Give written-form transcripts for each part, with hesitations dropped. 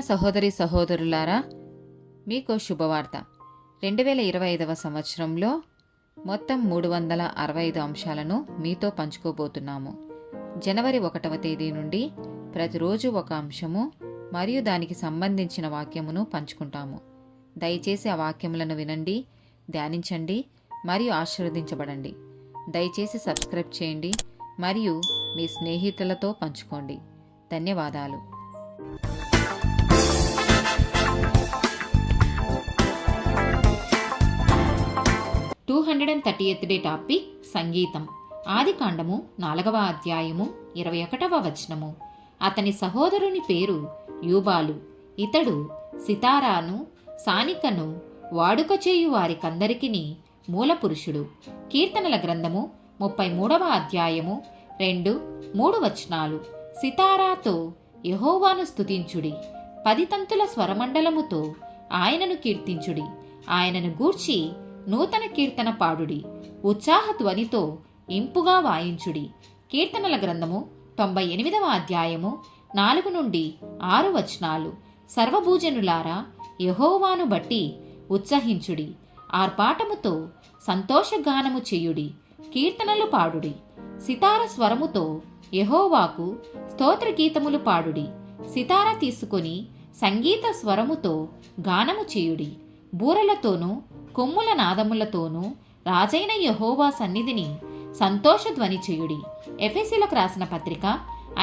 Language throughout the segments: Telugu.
సహోదరి సహోదరులారా, మీకు శుభవార్త. 2025 సంవత్సరంలో మొత్తం 365 అంశాలను మీతో పంచుకోబోతున్నాము. జనవరి 1వ తేదీ నుండి ప్రతిరోజు ఒక అంశము మరియు దానికి సంబంధించిన వాక్యమును పంచుకుంటాము. దయచేసి ఆ వాక్యములను వినండి, ధ్యానించండి మరియు ఆశీర్వదించబడండి. దయచేసి సబ్స్క్రైబ్ చేయండి మరియు మీ స్నేహితులతో పంచుకోండి. ధన్యవాదాలు. 238th డే టాపిక్ సంగీతం. ఆదికాండము 4వ అధ్యాయము 21వ వచనము. అతని సహోదరుని పేరు యూబాలు. ఇతడు సితారాను సానికను వాడుక చేయు వారికందరికిని మూలపురుషుడు. కీర్తనల గ్రంథము 33వ అధ్యాయము 2-3 వచనాలు. సితారాతో యెహోవాను స్తుతించుడి, 10 తంతుల స్వరమండలముతో ఆయనను కీర్తించుడి. ఆయనను గూర్చి నూతన కీర్తన పాడుడి, ఉత్సాహ ధ్వనితో ఇంపుగా వాయించుడి. కీర్తనల గ్రంథము 98వ అధ్యాయము 4-6 వచనాలు. సర్వభూజనులారా, యెహోవాను బట్టి ఉత్సహించుడి, ఆర్పాటముతో సంతోషగానము చేయుడి, కీర్తనలు పాడుడి. సితార స్వరముతో యెహోవాకు స్తోత్రగీతములు పాడుడి. సితార తీసుకొని సంగీత స్వరముతో గానము చేయుడి. బూరలతోనూ కొమ్ముల నాదములతోనూ రాజైన యెహోవా సన్నిధిని సంతోషధ్వని చేయుడి. ఎఫెసీలకు రాసిన పత్రిక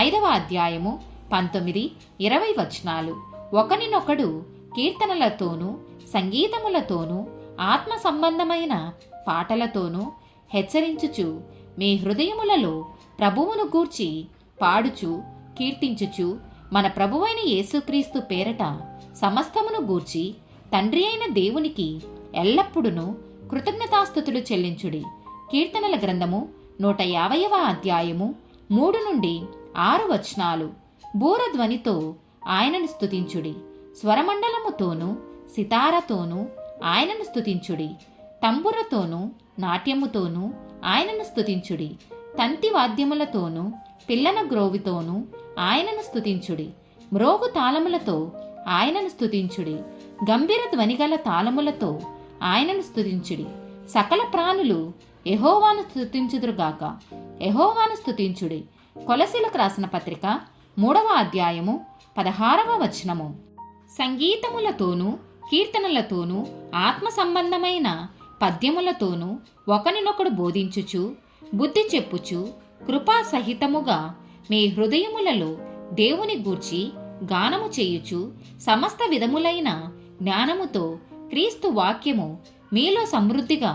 5వ అధ్యాయము 19-20 వచనాలు. ఒకనినొకడు కీర్తనలతోనూ సంగీతములతోనూ ఆత్మ సంబంధమైన పాటలతోనూ హెచ్చరించుచు మీ హృదయములలో ప్రభువును గూర్చి పాడుచు కీర్తించుచు మన ప్రభువైన యేసుక్రీస్తు పేరట సమస్తమును గూర్చి తండ్రి అయిన దేవునికి ఎల్లప్పుడూ కృతజ్ఞతాస్తుతులు చెల్లించుడి. కీర్తనల గ్రంథము 150వ అధ్యాయము 3-6 వచనాలు. బూరధ్వనితో ఆయనను స్తుతించుడి, స్వరమండలముతోనూ సితారతోనూ ఆయనను స్తుతించుడి, తంబురతోనూ నాట్యముతోనూ ఆయనను స్తుతించుడి, తంతి వాద్యములతోనూ పిల్లన గ్రోవితోనూ ఆయనను స్తుతించుడి, మ్రోగు తాళములతో ఆయనను స్తుతించుడి, గంభీర ధ్వనిగల తాళములతో ఆయనను స్తుతించుడి. సకల ప్రాణులు యెహోవాను స్తుతించుదురుగాక. యెహోవాను స్తుతించుడి. కొలసీలకు రాసిన పత్రిక 3వ అధ్యాయము 16వ వచనము. సంగీతములతోనూ కీర్తనలతోనూ ఆత్మ సంబంధమైన పద్యములతోనూ ఒకనినొకడు బోధించుచు బుద్ధి చెప్పుచు కృపా సహితముగా మీ హృదయములలో దేవుని గూర్చి గానము చేయుచు సమస్త విధములైన జ్ఞానముతో క్రీస్తు వాక్యము మీలో సమృద్ధిగా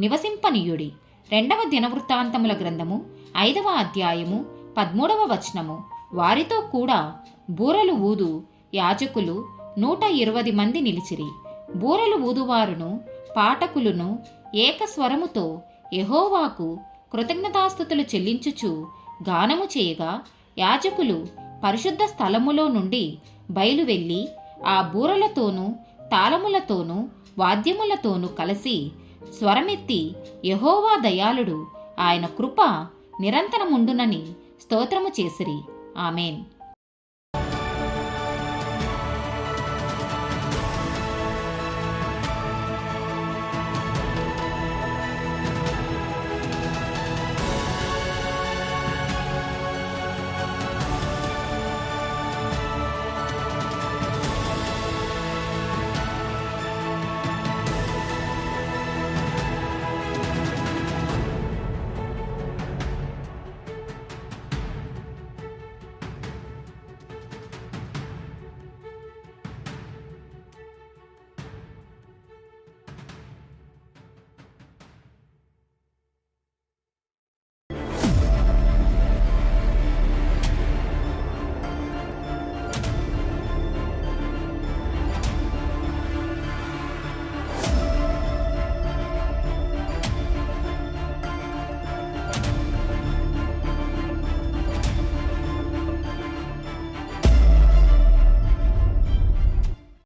నివసింపనీయుడి. 2వ దినవృత్తాంతముల గ్రంథము 5వ అధ్యాయము 13వ వచనము. వారితో కూడా బూరలు ఊదు యాజకులు 120 మంది నిలిచిరి. బూరలు ఊదువారును పాఠకులను ఏకస్వరముతో యెహోవాకు కృతజ్ఞతాస్తుతులు చెల్లించుచు గానము చేయగా, యాజకులు పరిశుద్ధ స్థలములో నుండి బయలువెళ్ళి ఆ బూరలతోనూ తాళములతోనూ వాద్యములతోనూ కలిసి స్వరమెత్తి యెహోవా దయాళుడు, ఆయన కృప నిరంతరముండునని స్తోత్రము చేసిరి. ఆమేన్.